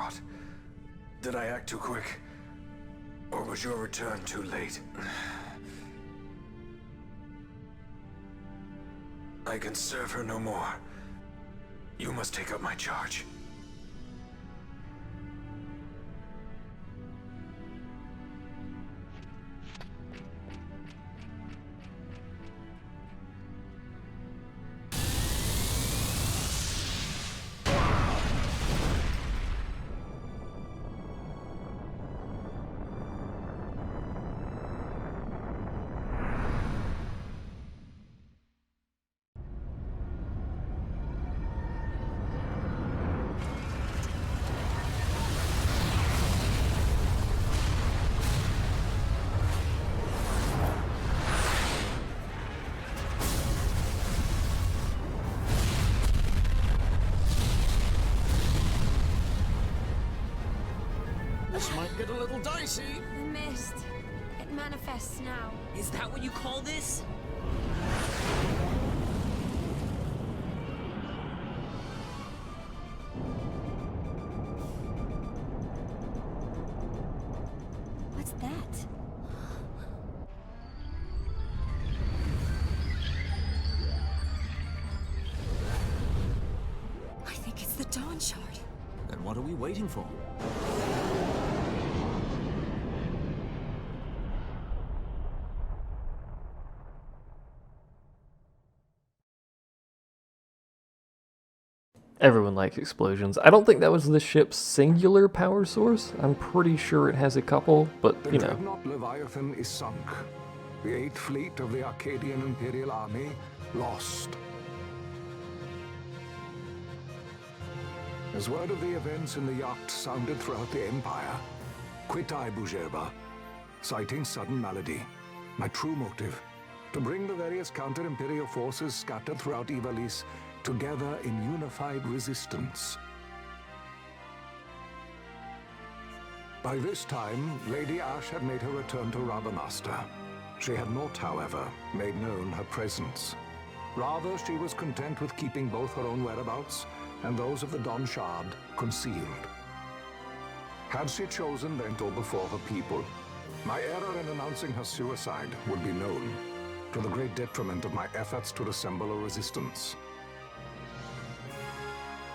brought. Did I act too quick? Or was your return too late? I can serve her no more. You must take up my charge. This might get a little dicey. The mist. It manifests now. Is that what you call this? What's that? I think it's the Dawn Shard. Then what are we waiting for? Everyone likes explosions. I don't think that was the ship's singular power source. I'm pretty sure it has a couple, but you know. The dreadnought Leviathan is sunk. The 8th Fleet of the Arcadian Imperial Army lost. As word of the events in the yacht sounded throughout the Empire, quit I Bujeba, citing sudden malady. My true motive, to bring the various counter-imperial forces scattered throughout Ivalice together in unified resistance. By this time, Lady Ash had made her return to Rabanastre. She had not, however, made known her presence. Rather, she was content with keeping both her own whereabouts and those of the Dawn Shard concealed. Had she chosen then to before her people, my error in announcing her suicide would be known, to the great detriment of my efforts to assemble a resistance.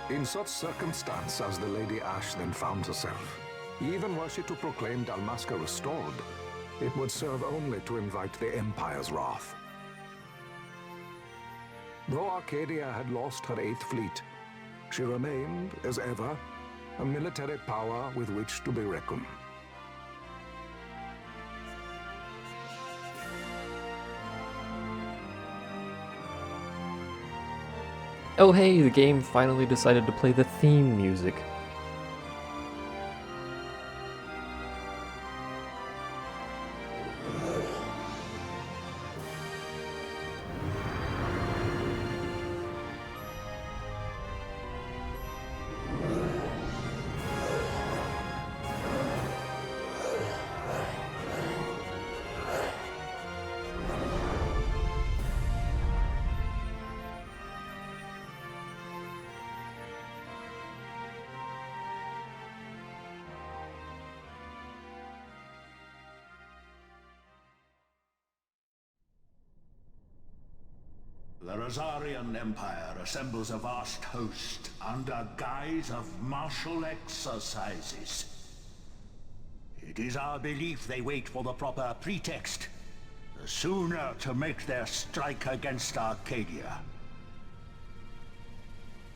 In such circumstance as the Lady Ash then found herself, even were she to proclaim Dalmasca restored, it would serve only to invite the Empire's wrath. Though Arcadia had lost her 8th Fleet, she remained, as ever, a military power with which to be reckoned. Oh hey, the game finally decided to play the theme music. The Rosarian Empire assembles a vast host under guise of martial exercises. It is our belief they wait for the proper pretext, the sooner to make their strike against Arcadia.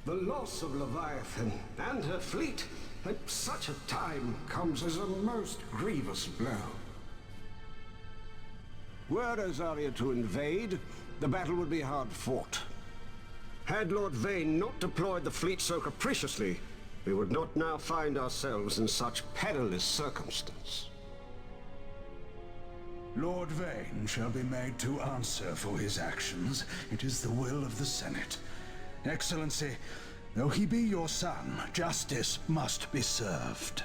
The loss of Leviathan and her fleet at such a time comes as a most grievous blow. Were Rosaria to invade, the battle would be hard fought. Had Lord Vayne not deployed the fleet so capriciously, we would not now find ourselves in such perilous circumstance. Lord Vayne shall be made to answer for his actions. It is the will of the Senate. Excellency, though he be your son, justice must be served.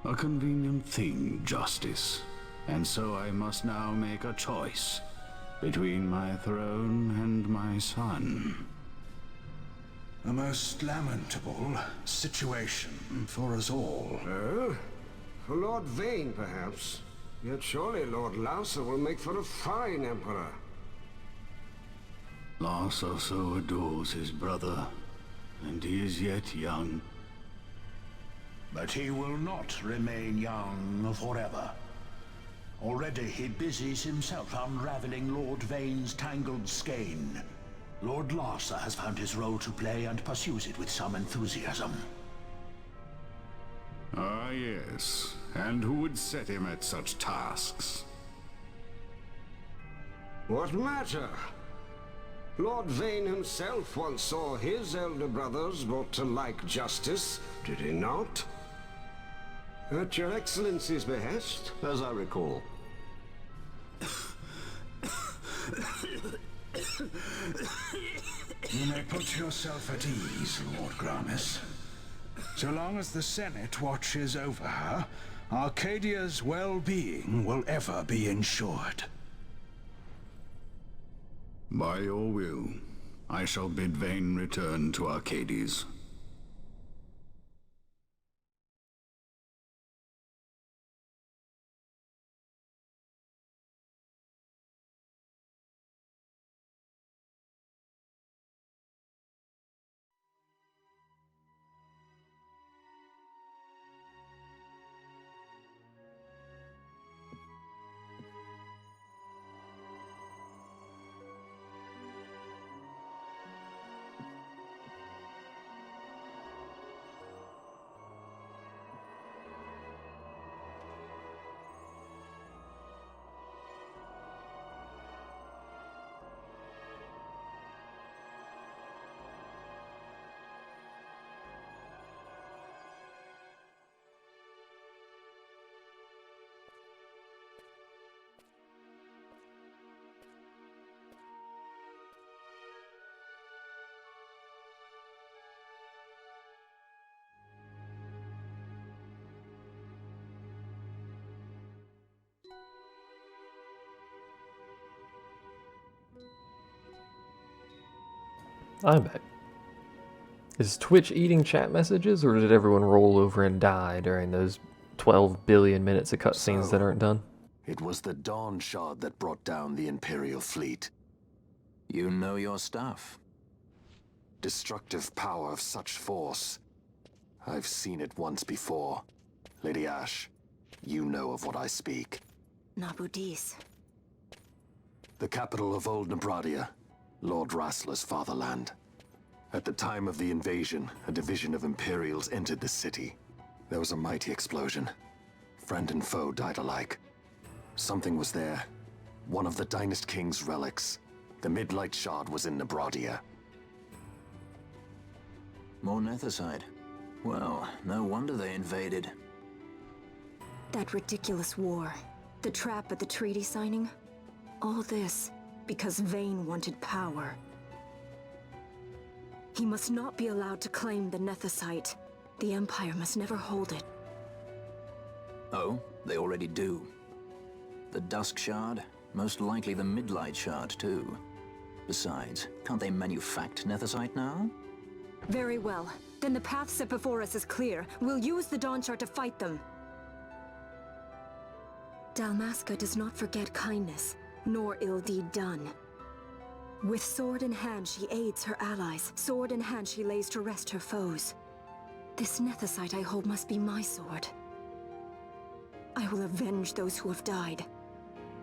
A convenient thing, justice. And so I must now make a choice between my throne and my son. A most lamentable situation for us all. Oh? For Lord Vane, perhaps. Yet surely Lord Lauser will make for a fine emperor. Lauser so adores his brother, and he is yet young. But he will not remain young forever. Already he busies himself unraveling Lord Vane's tangled skein. Lord Lauser has found his role to play and pursues it with some enthusiasm. Ah, yes. And who would set him at such tasks? What matter? Lord Vane himself once saw his elder brothers brought to like justice, did he not? At your Excellency's behest, as I recall. You may put yourself at ease, Lord Gramis. So long as the Senate watches over her, Arcadia's well-being will ever be ensured. By your will, I shall bid Vane return to Arcades. I'm back. Is Twitch eating chat messages, or did everyone roll over and die during those 12 billion minutes of cutscenes that aren't done? It was the Dawn Shard that brought down the Imperial fleet. You know your stuff. Destructive power of such force. I've seen it once before. Lady Ash, you know of what I speak. Nabudis. The capital of Old Nebradia, Lord Rassler's fatherland. At the time of the invasion, a division of Imperials entered the city. There was a mighty explosion. Friend and foe died alike. Something was there. One of the Dynast King's relics. The Midlight Shard was in Nebradia. More nethicite. Well, no wonder they invaded. That ridiculous war. The trap at the treaty signing. All this because Vane wanted power. He must not be allowed to claim the nethicite. The Empire must never hold it. Oh, they already do. The Dusk Shard, most likely the Midlight Shard too. Besides, can't they manufacture nethicite now? Very well. Then the path set before us is clear. We'll use the Dawn Shard to fight them. Dalmasca does not forget kindness, nor ill deed done. With sword in hand, she aids her allies. Sword in hand, she lays to rest her foes. This nethicite I hold must be my sword. I will avenge those who have died.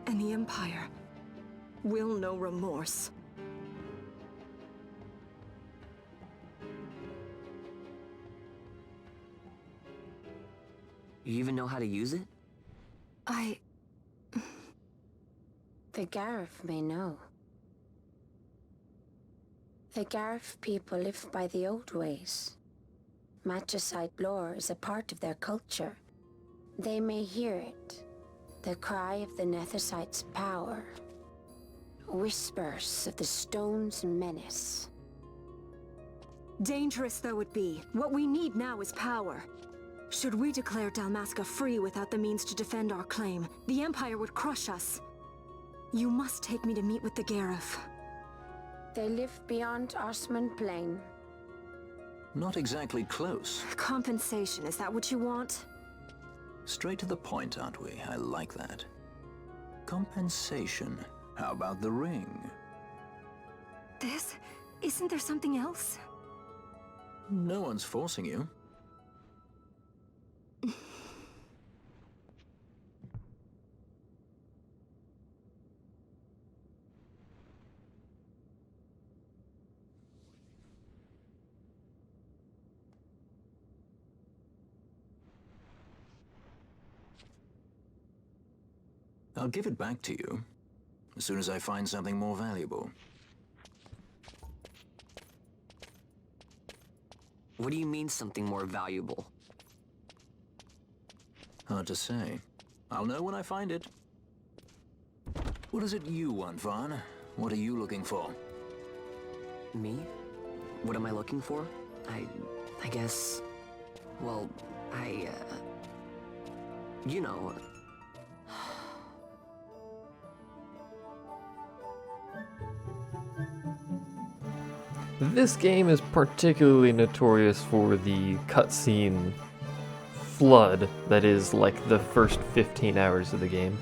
And the Empire will know remorse. You even know how to use it? The Garif may know. The Garif people live by the old ways. Matricide lore is a part of their culture. They may hear it, the cry of the nethicite's power. Whispers of the stone's menace. Dangerous though it be, what we need now is power. Should we declare Dalmasca free without the means to defend our claim, the Empire would crush us. You must take me to meet with the Garif. They live beyond Osman Plain. Not exactly close. Compensation, is that what you want? Straight to the point, aren't we? I like that. Compensation. How about the ring? This? Isn't there something else? No one's forcing you. I'll give it back to you as soon as I find something more valuable. What do you mean something more valuable? Hard to say. I'll know when I find it. What is it you want, Vaughn? What are you looking for? Me? What am I looking for? I guess... Well, you know... This game is particularly notorious for the cutscene flood that is like the first 15 hours of the game.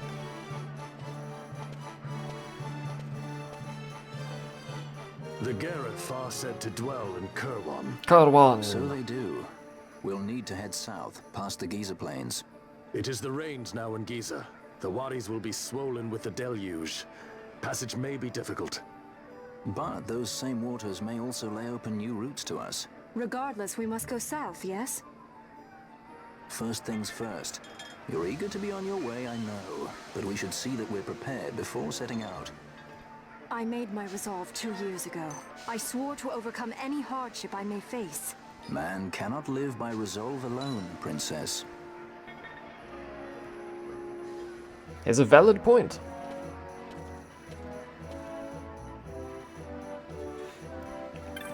The Gareth are said to dwell in Kirwan. Kirwan. So they do. We'll need to head south, past the Giza Plains. It is the rains now in Giza. The wadis will be swollen with the deluge. Passage may be difficult. But those same waters may also lay open new routes to us. Regardless, we must go south, yes? First things first. You're eager to be on your way, I know. But we should see that we're prepared before setting out. I made my resolve 2 years ago. I swore to overcome any hardship I may face. Man cannot live by resolve alone, Princess. It's a valid point.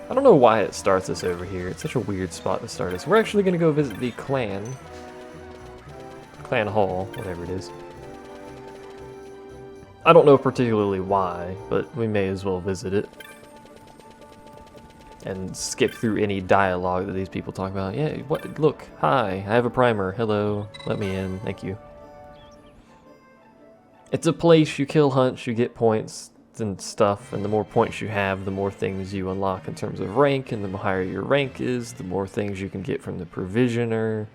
I don't know why it starts us over here. It's such a weird spot to start us. We're actually going to go visit the clan hall, whatever it is. I don't know particularly why, but we may as well visit it. And skip through any dialogue that these people talk about. Yeah, what? Look, hi, I have a primer. Hello, let me in, thank you. It's a place, you kill hunts, you get points and stuff, and the more points you have, the more things you unlock in terms of rank, and the higher your rank is, the more things you can get from the provisioner.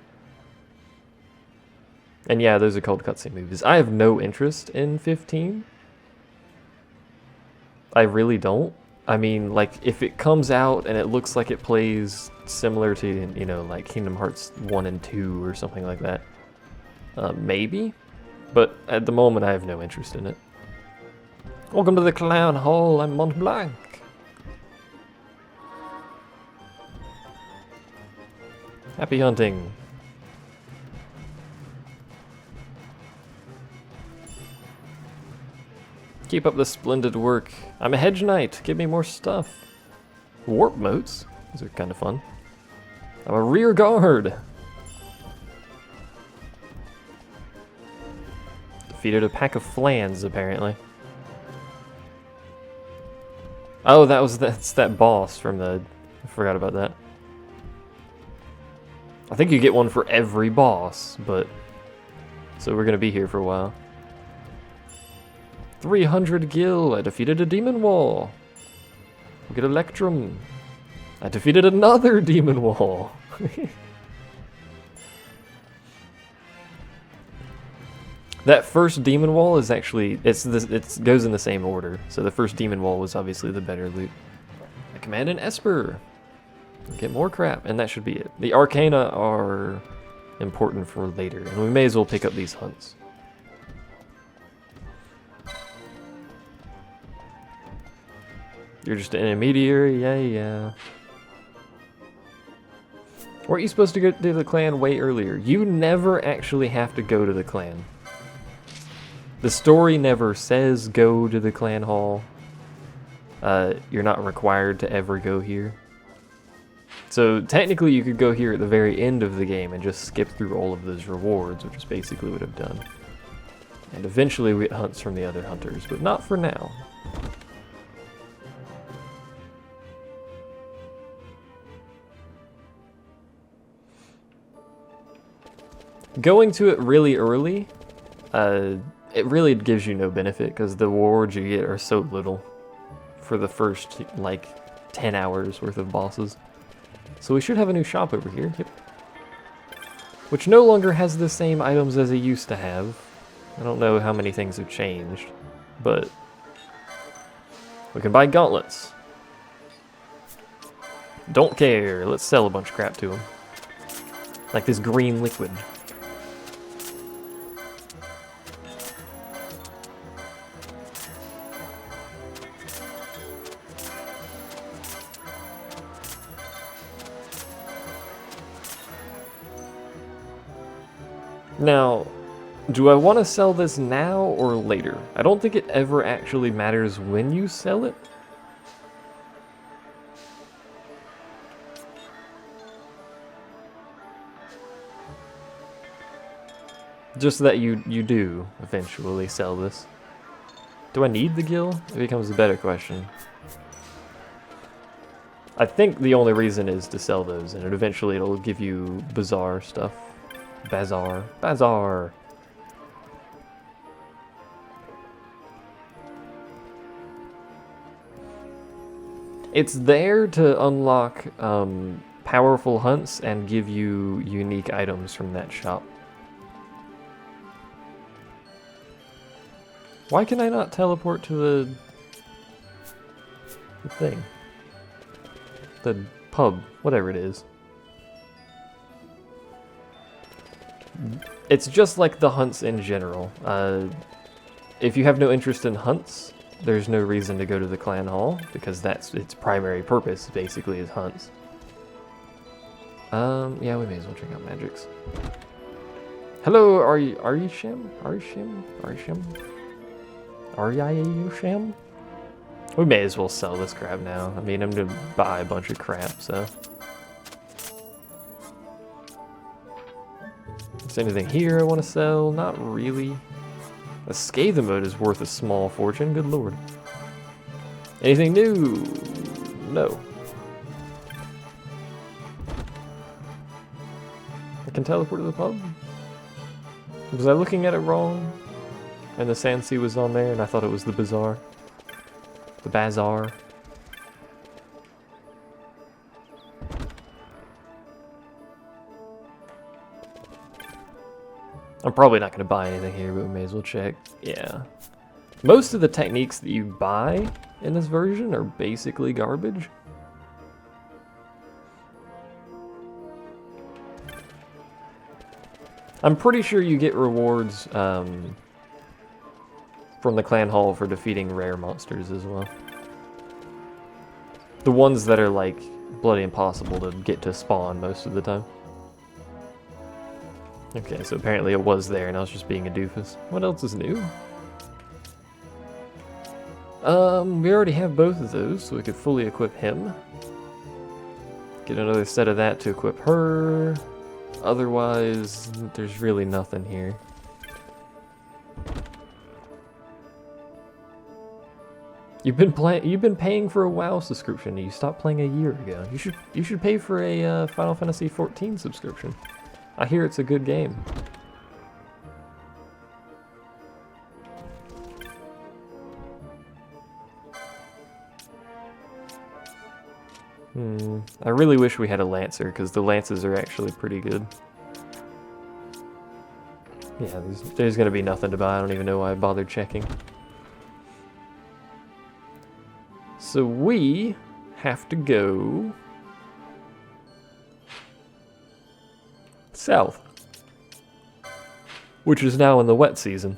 And yeah, those are called cutscene movies. I have no interest in 15. I really don't. I mean, like, if it comes out and it looks like it plays similar to, you know, like Kingdom Hearts 1 and 2 or something like that, maybe. But at the moment, I have no interest in it. Welcome to the Clown Hall, I'm Mont Blanc. Happy hunting. Keep up the splendid work. I'm a hedge knight, give me more stuff. Warp motes, these are kind of fun. I'm a rear guard. Defeated a pack of flans, apparently. Oh, that's that boss from the... I forgot about that. I think you get one for every boss, but... So we're gonna be here for a while. 300 gil, I defeated a demon wall. We get Electrum. I defeated another demon wall. That first demon wall is actually, it goes in the same order. So the first demon wall was obviously the better loot. I command an Esper. Get more crap, and that should be it. The Arcana are important for later, and we may as well pick up these hunts. You're just an intermediary? Yeah. Weren't you supposed to go to the clan way earlier? You never actually have to go to the clan. The story never says go to the clan hall. You're not required to ever go here. So technically you could go here at the very end of the game and just skip through all of those rewards, which is basically what I've done. And eventually we get hunts from the other hunters, but not for now. Going to it really early, it really gives you no benefit because the rewards you get are so little for the first, like, 10 hours worth of bosses. So we should have a new shop over here. Yep. Which no longer has the same items as it used to have. I don't know how many things have changed, but we can buy gauntlets. Don't care. Let's sell a bunch of crap to them. Like this green liquid. Now, do I want to sell this now or later? I don't think it ever actually matters when you sell it. Just that you do eventually sell this. Do I need the gil? It becomes a better question. I think the only reason is to sell those, and eventually it'll give you bazaar stuff. Bazaar. It's there to unlock powerful hunts and give you unique items from that shop. Why can I not teleport to the thing? The pub, whatever it is. It's just like the hunts in general. If you have no interest in hunts, there's no reason to go to the clan hall, because that's its primary purpose, basically, is hunts. Yeah, we may as well check out magics. Hello, are you Shim? We may as well sell this crap now. I mean, I'm gonna buy a bunch of crap, so. Is there anything here I want to sell? Not really. A Scathe mode is worth a small fortune, good lord. Anything new? No. I can teleport to the pub? Was I looking at it wrong? And the Sand Sea was on there and I thought it was the bazaar. The bazaar. I'm probably not going to buy anything here, but we may as well check. Yeah. Most of the techniques that you buy in this version are basically garbage. I'm pretty sure you get rewards from the clan hall for defeating rare monsters as well. The ones that are like bloody impossible to get to spawn most of the time. Okay, so apparently it was there and I was just being a doofus. What else is new? We already have both of those, so we could fully equip him. Get another set of that to equip her. Otherwise, there's really nothing here. You've been paying for a WoW subscription. You stopped playing a year ago. You should pay for a Final Fantasy XIV subscription. I hear it's a good game. I really wish we had a Lancer, because the Lances are actually pretty good. Yeah, there's gonna be nothing to buy. I don't even know why I bothered checking. So we have to go south, which is now in the wet season.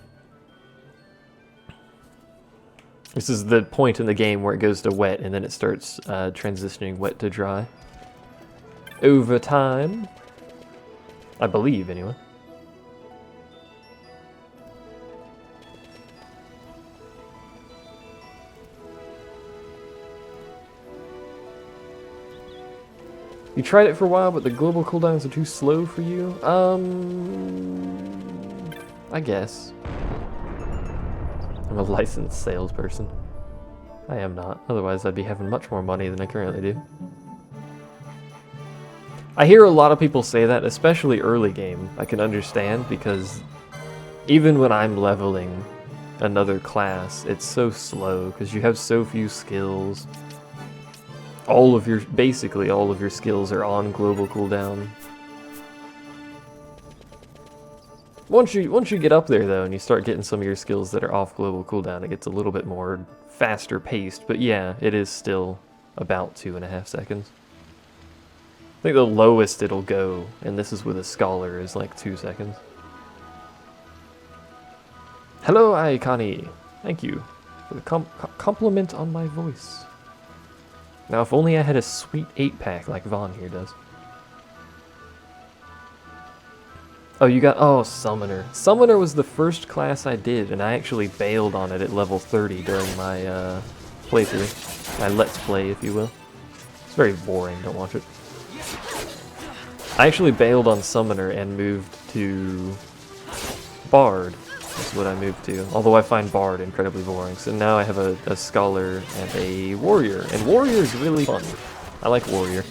This is the point in the game where it goes to wet and then it starts transitioning wet to dry over time, I believe anyway. You tried it for a while, but the global cooldowns are too slow for you? I guess. I'm a licensed salesperson. I am not. Otherwise, I'd be having much more money than I currently do. I hear a lot of people say that, especially early game. I can understand, because even when I'm leveling another class, it's so slow, because you have so few skills. Basically all of your skills are on global cooldown. Once you get up there though, and you start getting some of your skills that are off global cooldown, it gets a little bit more faster paced, but yeah, it is still about 2.5 seconds. I think the lowest it'll go, and this is with a scholar, is like 2 seconds. Hello, Aikani. Thank you for the compliment on my voice. Now, if only I had a sweet 8-pack like Vaughn here does. Oh, you got... Oh, Summoner. Summoner was the first class I did, and I actually bailed on it at level 30 during my playthrough. My Let's Play, if you will. It's very boring, don't watch it. I actually bailed on Summoner and moved to Bard. That's what I moved to. Although I find Bard incredibly boring. So now I have a Scholar and a Warrior. And Warrior is really fun. I like Warrior.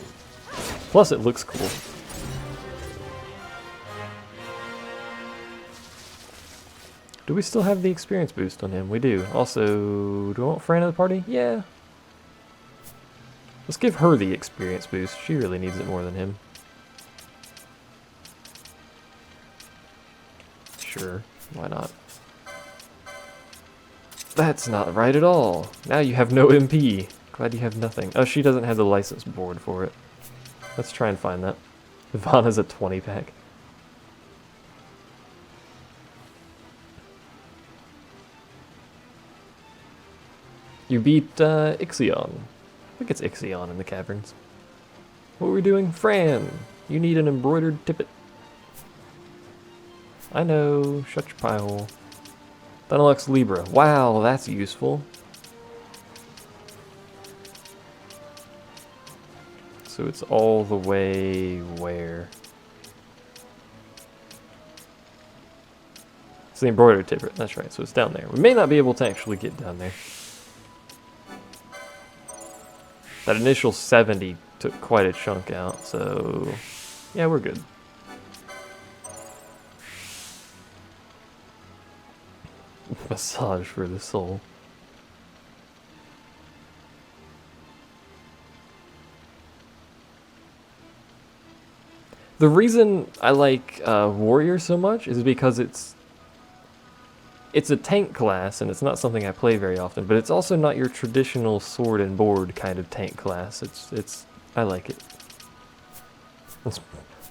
Plus it looks cool. Do we still have the experience boost on him? We do. Also, do I want Fran of the party? Yeah. Let's give her the experience boost. She really needs it more than him. Sure, why not? That's not right at all. Now you have no MP. Glad you have nothing. Oh, she doesn't have the license board for it. Let's try and find that. Ivana's a 20-pack. You beat XII. I think it's XII in the caverns. What were we doing? Fran, you need an embroidered tippet. I know, shut your pie hole. Benelux Libra. Wow, that's useful. So it's all the way where? It's the embroidered tippet, that's right, so it's down there. We may not be able to actually get down there. That initial 70 took quite a chunk out, so yeah, we're good. Massage for the soul. The reason I like Warrior so much is because it's a tank class, and it's not something I play very often, but it's also not your traditional sword and board kind of tank class. I like it. That's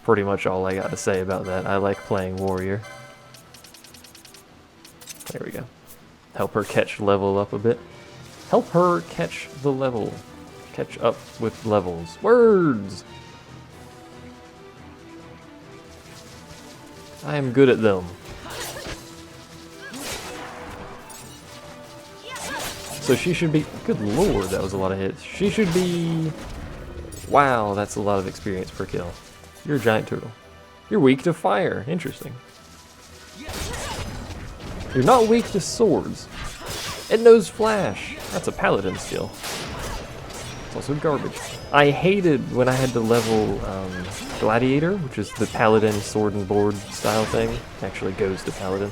pretty much all I got to say about that. I like playing Warrior. There we go. Help her catch level up a bit. Help her catch the level. Catch up with levels. Words! I am good at them. So she should be... Good lord, that was a lot of hits. She should be... Wow, that's a lot of experience per kill. You're a giant turtle. You're weak to fire. Interesting. You're not weak to swords. It knows flash. That's a paladin skill. It's also garbage. I hated when I had to level Gladiator, which is the paladin sword and board style thing. It actually goes to paladin.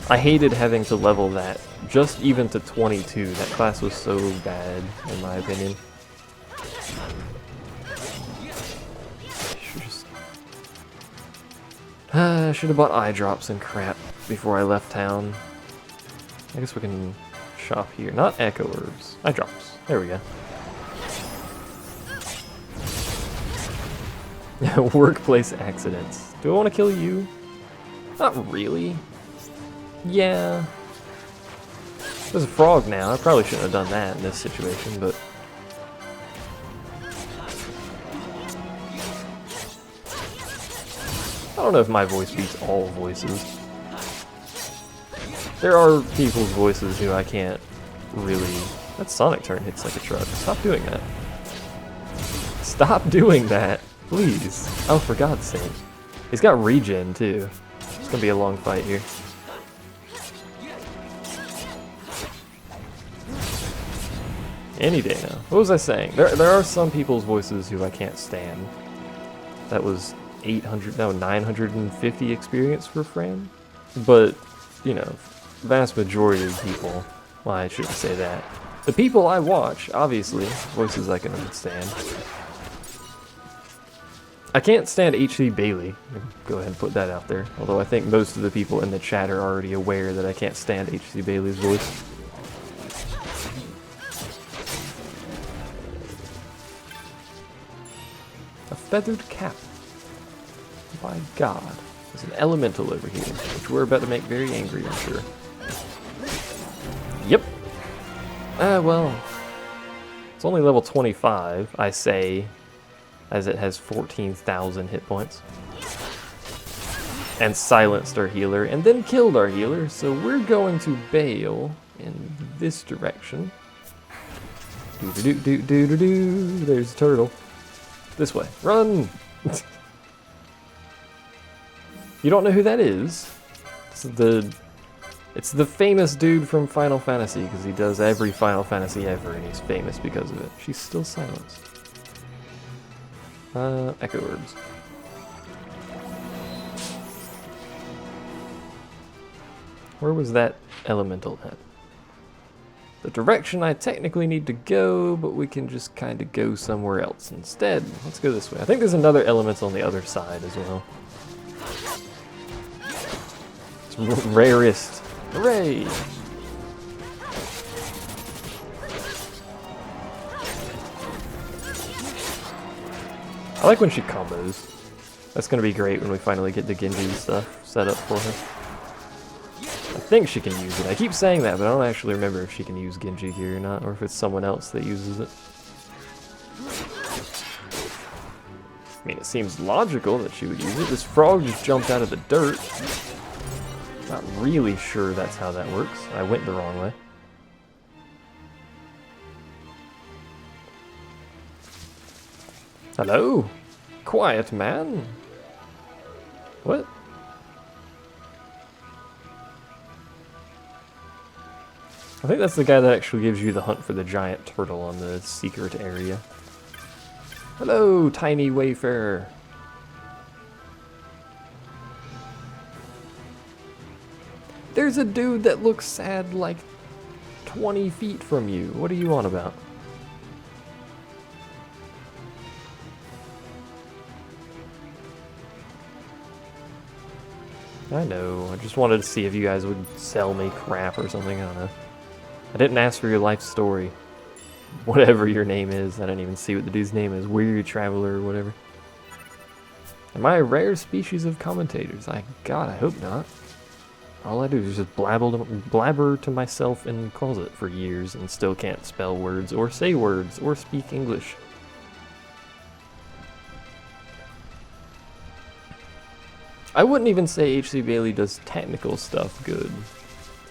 I hated having to level that, just even to 22. That class was so bad, in my opinion. I should have bought eye drops and crap before I left town. I guess we can shop here. Not echo herbs. Eye drops. There we go. Workplace accidents. Do I want to kill you? Not really. Yeah. There's a frog now. I probably shouldn't have done that in this situation, but... I don't know if my voice beats all voices. There are people's voices who I can't really... That Sonic turn hits like a truck. Stop doing that. Stop doing that, please. Oh, for God's sake. He's got regen, too. It's gonna be a long fight here. Any day now. What was I saying? There are some people's voices who I can't stand. that was 950 experience for Fran. But, you know, vast majority of people, well, I shouldn't say that. The people I watch, obviously, voices I can understand. I can't stand H.C. Bailey. Go ahead and put that out there. Although I think most of the people in the chat are already aware that I can't stand H.C. Bailey's voice. A feathered cap. By God. There's an elemental over here, which we're about to make very angry, I'm sure. Yep. Well. It's only level 25, I say, as it has 14,000 hit points. And silenced our healer, and then killed our healer, so we're going to bail in this direction. Do-do-do-do-do-do-do. There's a turtle. This way. Run! You don't know who that is? It's the famous dude from Final Fantasy, because he does every Final Fantasy ever, and he's famous because of it. She's still silenced. Echo Herbs. Where was that elemental at? The direction I technically need to go, but we can just kind of go somewhere else instead. Let's go this way. I think there's another elemental on the other side as well. It's rarest. Hooray! I like when she combos. That's gonna be great when we finally get the Genji stuff set up for her. I think she can use it. I keep saying that, but I don't actually remember if she can use Genji here or not, or if it's someone else that uses it. I mean, it seems logical that she would use it. This frog just jumped out of the dirt. Not really sure that's how that works. I went the wrong way. Hello? Quiet man? What? I think that's the guy that actually gives you the hunt for the giant turtle on the secret area. Hello, tiny wayfarer. There's a dude that looks sad like 20 feet from you. What are you on about? I know. I just wanted to see if you guys would sell me crap or something. I don't know. I didn't ask for your life story. Whatever your name is. I didn't even see what the dude's name is. Weird Traveler or whatever. Am I a rare species of commentators? God, I hope not. All I do is just blabber to myself in the closet for years and still can't spell words or say words or speak English. I wouldn't even say H.C. Bailey does technical stuff good.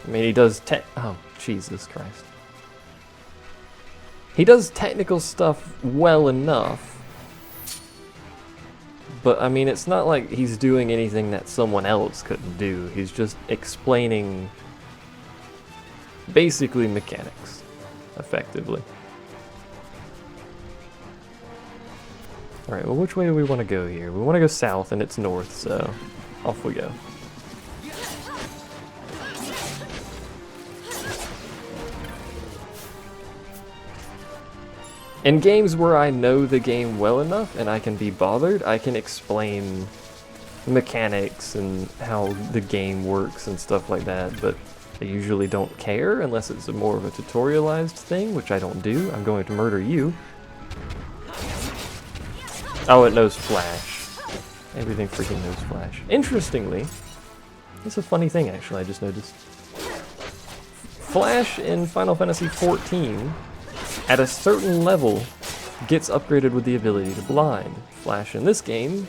I mean, he does oh, Jesus Christ. He does technical stuff well enough. But, I mean, it's not like he's doing anything that someone else couldn't do. He's just explaining basically mechanics, effectively. Alright, well, which way do we want to go here? We want to go south, and it's north, so off we go. In games where I know the game well enough and I can be bothered, I can explain mechanics and how the game works and stuff like that, but I usually don't care unless it's more of a tutorialized thing, which I don't do. I'm going to murder you. Oh, it knows Flash. Everything freaking knows Flash. Interestingly, it's a funny thing actually I just noticed. Flash in Final Fantasy XIV at a certain level gets upgraded with the ability to blind. Flash in this game